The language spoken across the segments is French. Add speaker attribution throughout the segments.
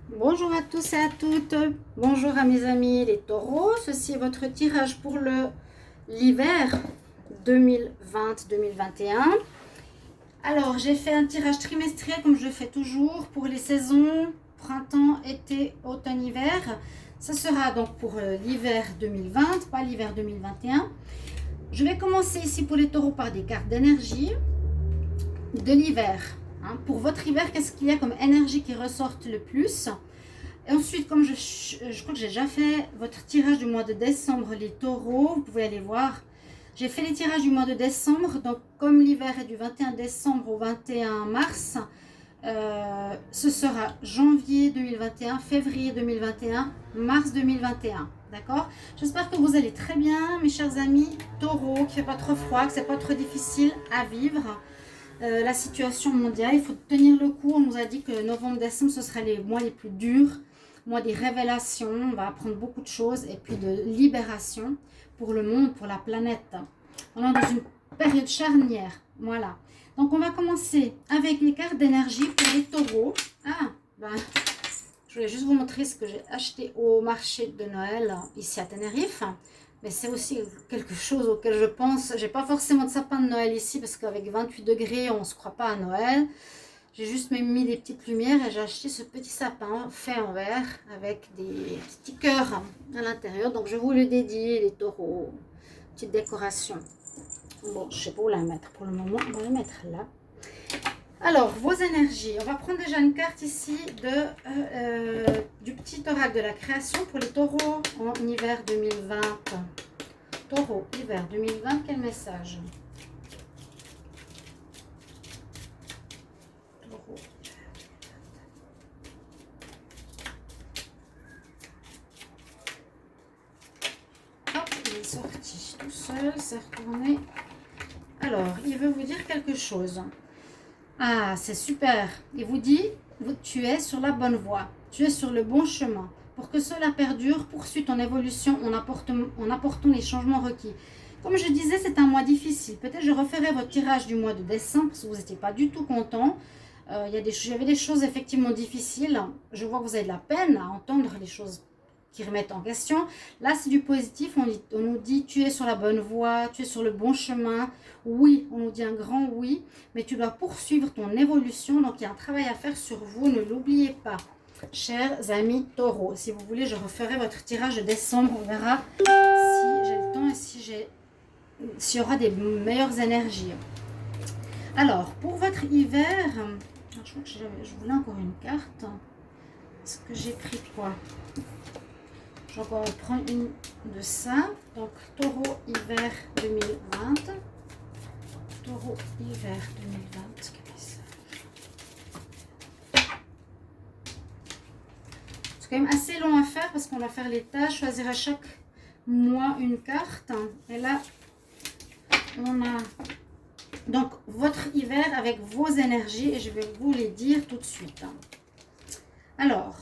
Speaker 1: Bonjour à tous et à toutes, bonjour à mes amis les taureaux, ceci est votre tirage pour l'hiver 2020-2021. Alors j'ai fait un tirage trimestriel comme je fais toujours pour les saisons printemps, été, automne, hiver. Ça sera donc pour l'hiver 2020, pas l'hiver 2021. Je vais commencer ici pour les taureaux par des cartes d'énergie de l'hiver. Pour votre hiver, qu'est-ce qu'il y a comme énergie qui ressorte le plus? Et ensuite, comme je crois que j'ai déjà fait votre tirage du mois de décembre, les taureaux, vous pouvez aller voir. J'ai fait les tirages du mois de décembre, donc comme l'hiver est du 21 décembre au 21 mars, ce sera janvier 2021, février 2021, mars 2021. D'accord? J'espère que vous allez très bien, mes chers amis taureaux, qu'il ne fait pas trop froid, que ce n'est pas trop difficile à vivre. La situation mondiale, il faut tenir le coup. On nous a dit que novembre-décembre, ce seraient les mois les plus durs, mois des révélations. On va apprendre beaucoup de choses et puis de libération pour le monde, pour la planète. On est dans une période charnière. Voilà. Donc, on va commencer avec les cartes d'énergie pour les taureaux. Je voulais juste vous montrer ce que j'ai acheté au marché de Noël ici à Tenerife. Mais c'est aussi quelque chose auquel je pense. J'ai pas forcément de sapin de Noël ici parce qu'avec 28 degrés, on ne se croit pas à Noël. J'ai juste mis des petites lumières et j'ai acheté ce petit sapin fait en verre avec des petits cœurs à l'intérieur. Donc je vous le dédie, les taureaux. Petite décoration. Bon, je sais pas où la mettre pour le moment. On va la mettre là. Alors, vos énergies. On va prendre déjà une carte ici du petit oracle de la création pour les taureaux en hiver 2020. Taureau, hiver 2020, quel message? Taureau. Hop, il est sorti tout seul, c'est retourné. Alors, il veut vous dire quelque chose. Ah, c'est super. Il vous dit, tu es sur la bonne voie. Tu es sur le bon chemin. Pour que cela perdure, poursuis ton évolution en apportant les changements requis. Comme je disais, c'est un mois difficile. Peut-être je referai votre tirage du mois de décembre parce que vous n'étiez pas du tout content. Il y avait des choses effectivement difficiles. Je vois que vous avez de la peine à entendre les choses qui remettent en question. Là, c'est du positif. On nous dit, tu es sur la bonne voie, tu es sur le bon chemin. Oui, on nous dit un grand oui, mais tu dois poursuivre ton évolution. Donc, il y a un travail à faire sur vous, ne l'oubliez pas. Chers amis taureaux, si vous voulez, je referai votre tirage de décembre. On verra si j'ai le temps et s'il y aura des meilleures énergies. Alors, pour votre hiver, je crois que je voulais encore une carte. Est-ce que j'ai pris quoi? Je vais encore prendre une de ça. Donc, taureau hiver 2020. Taureau hiver 2020. C'est quand même assez long à faire parce qu'on va faire les tâches, choisir à chaque mois une carte. Et là, on a donc votre hiver avec vos énergies et je vais vous les dire tout de suite. Alors,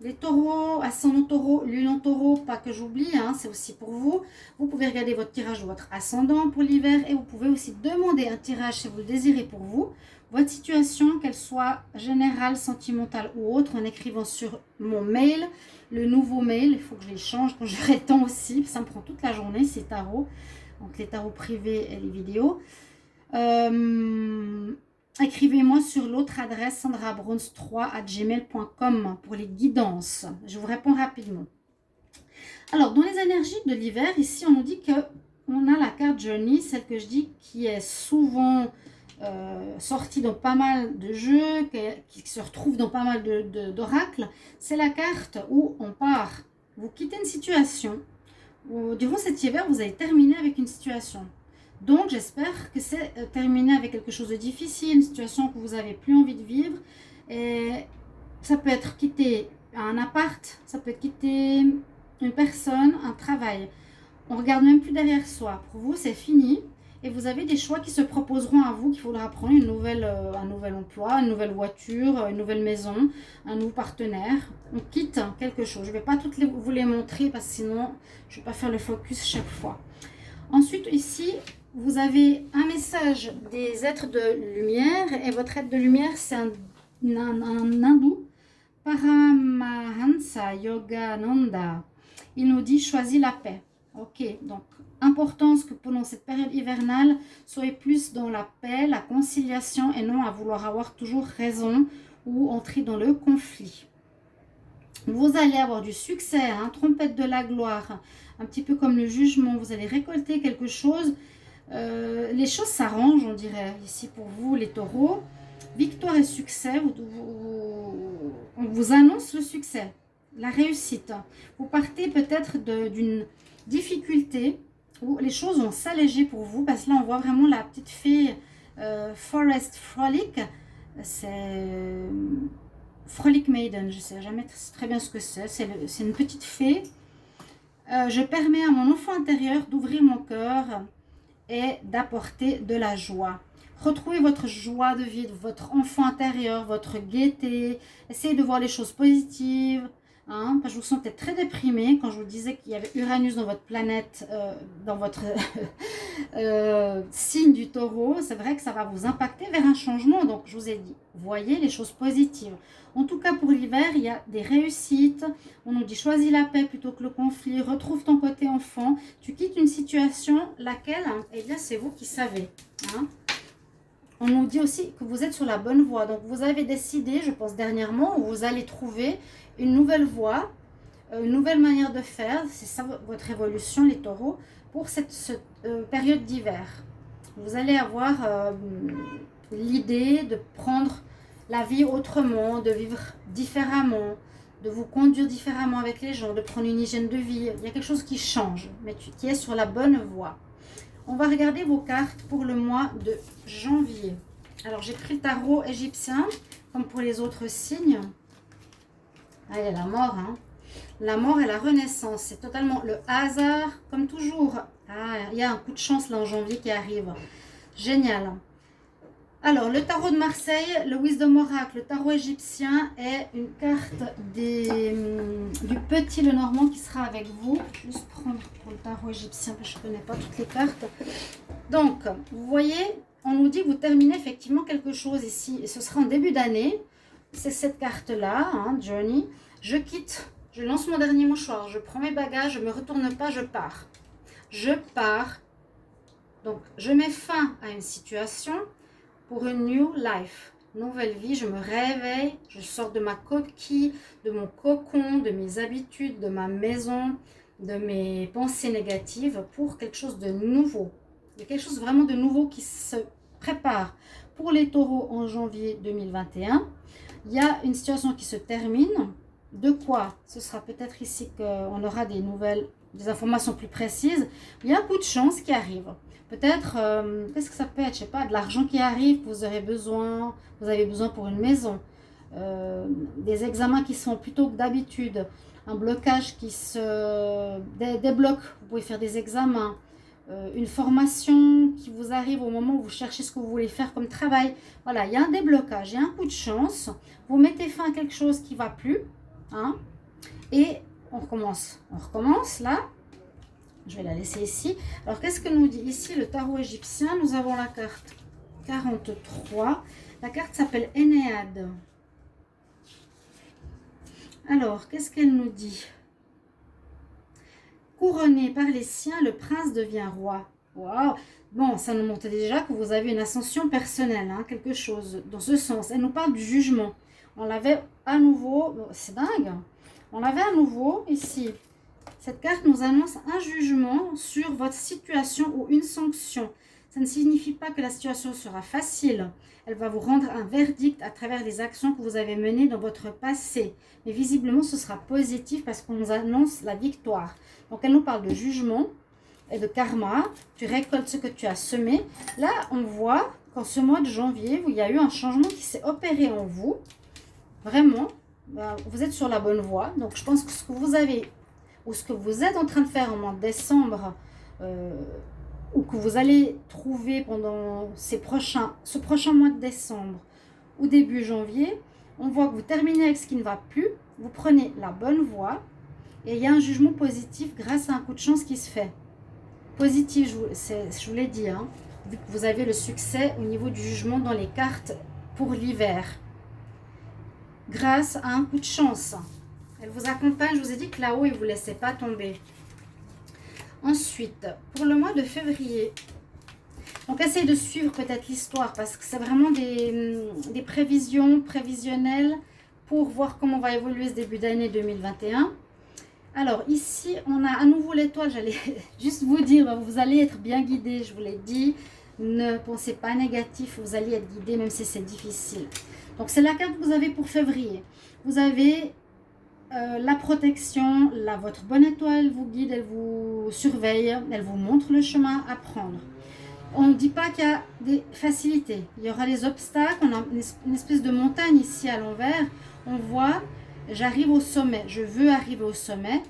Speaker 1: les taureaux, ascendant taureau, lune en taureau, pas que j'oublie, c'est aussi pour vous. Vous pouvez regarder votre tirage de votre ascendant pour l'hiver et vous pouvez aussi demander un tirage si vous le désirez pour vous. Votre situation, qu'elle soit générale, sentimentale ou autre, en écrivant sur mon mail, le nouveau mail, il faut que je les change quand j'aurai le temps aussi, ça me prend toute la journée ces tarots, donc les tarots privés et les vidéos. Écrivez-moi sur l'autre adresse sandrabrowns3@gmail.com pour les guidances. Je vous réponds rapidement. Alors, dans les énergies de l'hiver, ici, on nous dit qu'on a la carte Journey, celle que je dis qui est souvent sortie dans pas mal de jeux, qui se retrouve dans pas mal d'oracles. C'est la carte où on part. Vous quittez une situation. Durant cet hiver, vous allez terminer avec une situation. Donc, j'espère que c'est terminé avec quelque chose de difficile, une situation que vous n'avez plus envie de vivre. Et ça peut être quitter un appart, ça peut être quitter une personne, un travail. On ne regarde même plus derrière soi. Pour vous, c'est fini. Et vous avez des choix qui se proposeront à vous, qu'il faudra prendre un nouvel emploi, une nouvelle voiture, une nouvelle maison, un nouveau partenaire. On quitte quelque chose. Je ne vais pas toutes vous les montrer parce que sinon, je ne vais pas faire le focus chaque fois. Ensuite, ici, vous avez un message des êtres de lumière et votre être de lumière, c'est un hindou, Paramahansa Yogananda. Il nous dit choisis la paix. Ok, donc importance que pendant cette période hivernale, soyez plus dans la paix, la conciliation et non à vouloir avoir toujours raison ou entrer dans le conflit. Vous allez avoir du succès, hein, trompette de la gloire, un petit peu comme le jugement, vous allez récolter quelque chose. Les choses s'arrangent, on dirait, ici pour vous les taureaux. Victoire et succès, on vous annonce le succès, la réussite. Vous partez peut-être d'une difficulté où les choses vont s'alléger pour vous, parce que là on voit vraiment la petite fée Forest Frolic, c'est Frolic Maiden, je ne sais jamais très bien ce que c'est une petite fée. Je permets à mon enfant intérieur d'ouvrir mon cœur et d'apporter de la joie. Retrouvez votre joie de vivre, votre enfant intérieur, votre gaieté. Essayez de voir les choses positives. Hein, parce que je vous sentais très déprimé quand je vous disais qu'il y avait Uranus dans votre planète, dans votre signe du taureau. C'est vrai que ça va vous impacter vers un changement. Donc, je vous ai dit, voyez les choses positives. En tout cas, pour l'hiver, il y a des réussites. On nous dit, choisis la paix plutôt que le conflit. Retrouve ton côté enfant. Tu quittes une situation, laquelle, hein, eh bien, c'est vous qui savez. Hein. On nous dit aussi que vous êtes sur la bonne voie. Donc, vous avez décidé, je pense dernièrement, où vous allez trouver une nouvelle voie, une nouvelle manière de faire. C'est ça votre évolution, les taureaux, pour cette période d'hiver. Vous allez avoir l'idée de prendre la vie autrement, de vivre différemment, de vous conduire différemment avec les gens, de prendre une hygiène de vie. Il y a quelque chose qui change, mais qui est sur la bonne voie. On va regarder vos cartes pour le mois de janvier. Alors, j'ai pris le tarot égyptien, comme pour les autres signes. Ah, il y a la mort, hein. La mort et la renaissance, c'est totalement le hasard, comme toujours. Ah, il y a un coup de chance là en janvier qui arrive. Génial. Alors, le tarot de Marseille, le Wisdom Oracle, le tarot égyptien est une carte du petit Lenormand qui sera avec vous. Je vais juste prendre pour le tarot égyptien, parce que je ne connais pas toutes les cartes. Donc, vous voyez, on nous dit que vous terminez effectivement quelque chose ici. Et ce sera en début d'année. C'est cette carte-là, hein, Journey. Je quitte, je lance mon dernier mouchoir, je prends mes bagages, je ne me retourne pas, je pars. Je pars. Donc, je mets fin à une situation pour une new life. Nouvelle vie, je me réveille, je sors de ma coquille, de mon cocon, de mes habitudes, de ma maison, de mes pensées négatives pour quelque chose de nouveau. Il y a quelque chose vraiment de nouveau qui se prépare pour les taureaux en janvier 2021. Il y a une situation qui se termine. De quoi? Ce sera peut-être ici qu'on aura des nouvelles, des informations plus précises. Il y a un coup de chance qui arrive. Peut-être, qu'est-ce que ça peut être? Je ne sais pas, de l'argent qui arrive, vous avez besoin pour une maison. Des examens qui sont plutôt que d'habitude. Un blocage qui se débloque. Vous pouvez faire des examens. Une formation qui vous arrive au moment où vous cherchez ce que vous voulez faire comme travail. Voilà, il y a un déblocage, il y a un coup de chance. Vous mettez fin à quelque chose qui ne va plus. Hein, et on recommence. On recommence là. Je vais la laisser ici. Alors, qu'est-ce que nous dit ici le tarot égyptien? Nous avons la carte 43. La carte s'appelle Énéade. Alors, qu'est-ce qu'elle nous dit? Couronné par les siens, le prince devient roi. Waouh! Bon, ça nous montre déjà que vous avez une ascension personnelle, hein, quelque chose dans ce sens. Elle nous parle du jugement. On l'avait à nouveau, c'est dingue, on l'avait à nouveau ici. Cette carte nous annonce un jugement sur votre situation ou une sanction. Ça ne signifie pas que la situation sera facile. Elle va vous rendre un verdict à travers les actions que vous avez menées dans votre passé. Mais visiblement, ce sera positif parce qu'on nous annonce la victoire. Donc, elle nous parle de jugement et de karma. Tu récoltes ce que tu as semé. Là, on voit qu'en ce mois de janvier, il y a eu un changement qui s'est opéré en vous. Vraiment, vous êtes sur la bonne voie. Donc, je pense que ce que vous avez ou ce que vous êtes en train de faire en mois de décembre ou que vous allez trouver pendant ce prochain mois de décembre ou début janvier, on voit que vous terminez avec ce qui ne va plus, vous prenez la bonne voie et il y a un jugement positif grâce à un coup de chance qui se fait. Positif, je vous l'ai dit, hein, vu que vous avez le succès au niveau du jugement dans les cartes pour l'hiver. Grâce à un coup de chance. Elle vous accompagne. Je vous ai dit que là-haut, il ne vous laissait pas tomber. Ensuite, pour le mois de février, donc essayez de suivre peut-être l'histoire parce que c'est vraiment des prévisions prévisionnelles pour voir comment va évoluer ce début d'année 2021. Alors ici, on a à nouveau l'étoile. J'allais juste vous dire, vous allez être bien guidé, je vous l'ai dit. Ne pensez pas négatif, vous allez être guidé même si c'est difficile. Donc c'est la carte que vous avez pour février. Vous avez la protection, votre bonne étoile vous guide, elle vous surveille, elle vous montre le chemin à prendre. On ne dit pas qu'il y a des facilités. Il y aura des obstacles. On a une espèce de montagne ici à l'envers. On voit, j'arrive au sommet. Je veux arriver au sommet.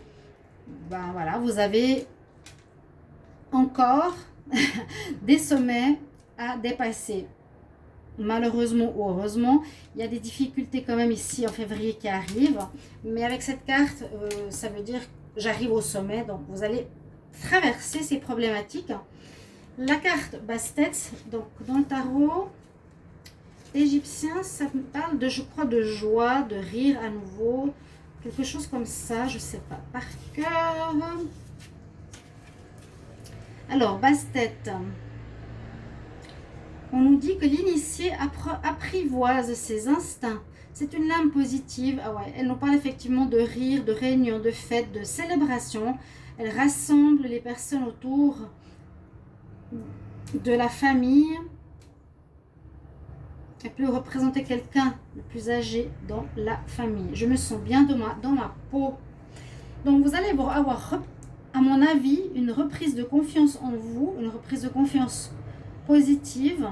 Speaker 1: Ben voilà, vous avez encore des sommets à dépasser. Malheureusement ou heureusement, il y a des difficultés quand même ici en février qui arrivent. Mais avec cette carte, ça veut dire j'arrive au sommet. Donc vous allez traverser ces problématiques. La carte Bastet, donc dans le tarot égyptien, ça me parle de, je crois, de joie, de rire à nouveau, quelque chose comme ça, je sais pas, par cœur. Alors, Bastet, on nous dit que l'initié apprivoise ses instincts. C'est une lame positive. Ah ouais, elle nous parle effectivement de rire, de réunion, de fête, de célébration. Elle rassemble les personnes autour de la famille. Elle peut représenter quelqu'un de plus âgé dans la famille. Je me sens bien dans ma peau. Donc vous allez avoir, à mon avis, une reprise de confiance en vous, une reprise de confiance positive,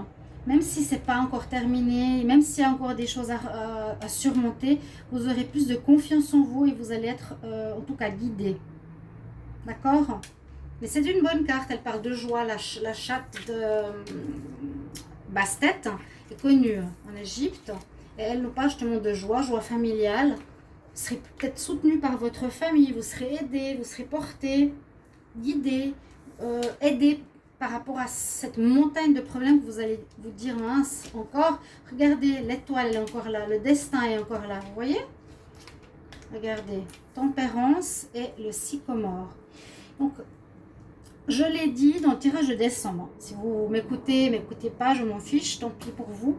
Speaker 1: même si c'est pas encore terminé, même s'il y a encore des choses à surmonter, vous aurez plus de confiance en vous et vous allez être en tout cas guidé. D'accord ? Mais c'est une bonne carte, elle parle de joie. La chatte de Bastet est connue en Égypte. Et elle nous parle justement de joie, joie familiale. Vous serez peut-être soutenu par votre famille, vous serez aidé, vous serez porté, guidé, aidé par rapport à cette montagne de problèmes que vous allez vous dire, mince, encore. Regardez, l'étoile elle est encore là, le destin est encore là, vous voyez? Regardez, tempérance et le sycomore. Donc, je l'ai dit dans le tirage de décembre. Si vous m'écoutez pas, je m'en fiche, tant pis pour vous.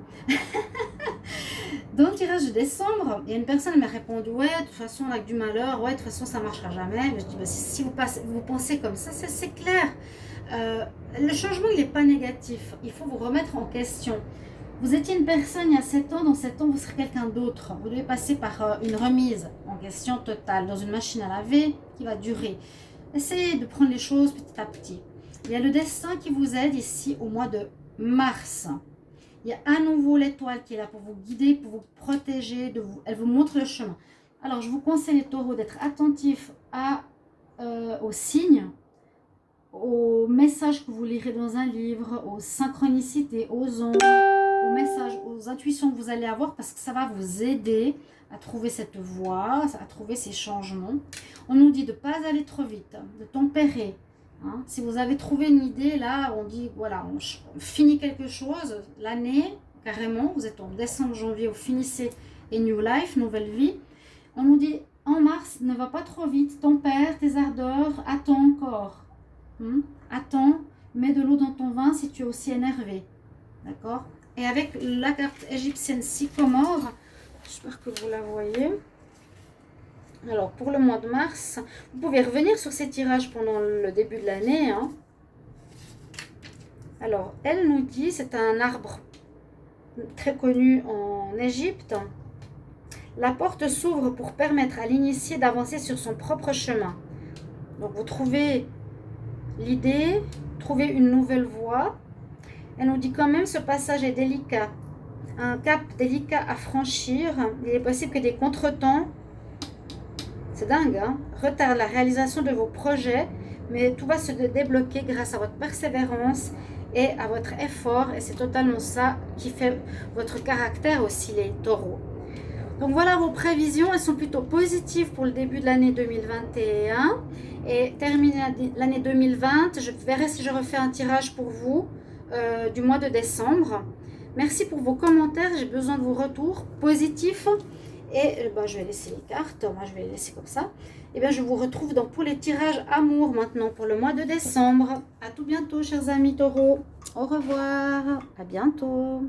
Speaker 1: Dans le tirage de décembre, il y a une personne qui m'a répondu, ouais, de toute façon, avec du malheur, ouais, de toute façon, ça ne marchera jamais. Je dis, bah, si vous pensez comme ça, c'est clair. Le changement, il n'est pas négatif. Il faut vous remettre en question. Vous étiez une personne il y a 7 ans, dans 7 ans, vous serez quelqu'un d'autre. Vous devez passer par une remise en question totale, dans une machine à laver qui va durer. Essayez de prendre les choses petit à petit. Il y a le destin qui vous aide ici au mois de mars. Il y a à nouveau l'étoile qui est là pour vous guider, pour vous protéger. Elle vous montre le chemin. Alors, je vous conseille les taureaux d'être attentifs aux signes, aux messages que vous lirez dans un livre, aux synchronicités, aux ondes, aux messages, aux intuitions que vous allez avoir parce que ça va vous aider à trouver cette voie, à trouver ces changements. On nous dit de ne pas aller trop vite, de tempérer. Hein. Si vous avez trouvé une idée, là, on dit, voilà, on finit quelque chose, l'année, carrément, vous êtes en décembre, janvier, vous finissez et New Life, nouvelle vie. On nous dit, en mars, ne va pas trop vite, tempère tes ardeurs, attends encore. Attends, mets de l'eau dans ton vin si tu es aussi énervé. D'accord? Et avec la carte égyptienne sycomore, j'espère que vous la voyez. Alors, pour le mois de mars, vous pouvez revenir sur ces tirages pendant le début de l'année. Hein. Alors, elle nous dit, c'est un arbre très connu en Égypte. La porte s'ouvre pour permettre à l'initié d'avancer sur son propre chemin. Donc, vous trouvez l'idée, trouvez une nouvelle voie. Elle nous dit quand même, ce passage est délicat. Un cap délicat à franchir. Il est possible que des contretemps, c'est dingue, hein, retardent la réalisation de vos projets, mais tout va se débloquer grâce à votre persévérance et à votre effort. Et c'est totalement ça qui fait votre caractère aussi, les taureaux. Donc voilà vos prévisions, elles sont plutôt positives pour le début de l'année 2021. Et terminer l'année 2020, je verrai si je refais un tirage pour vous du mois de décembre. Merci pour vos commentaires, j'ai besoin de vos retours positifs. Et bah, je vais laisser les cartes, moi je vais les laisser comme ça. Et bien je vous retrouve donc pour les tirages amour maintenant pour le mois de décembre. À tout bientôt chers amis taureaux. Au revoir, à bientôt.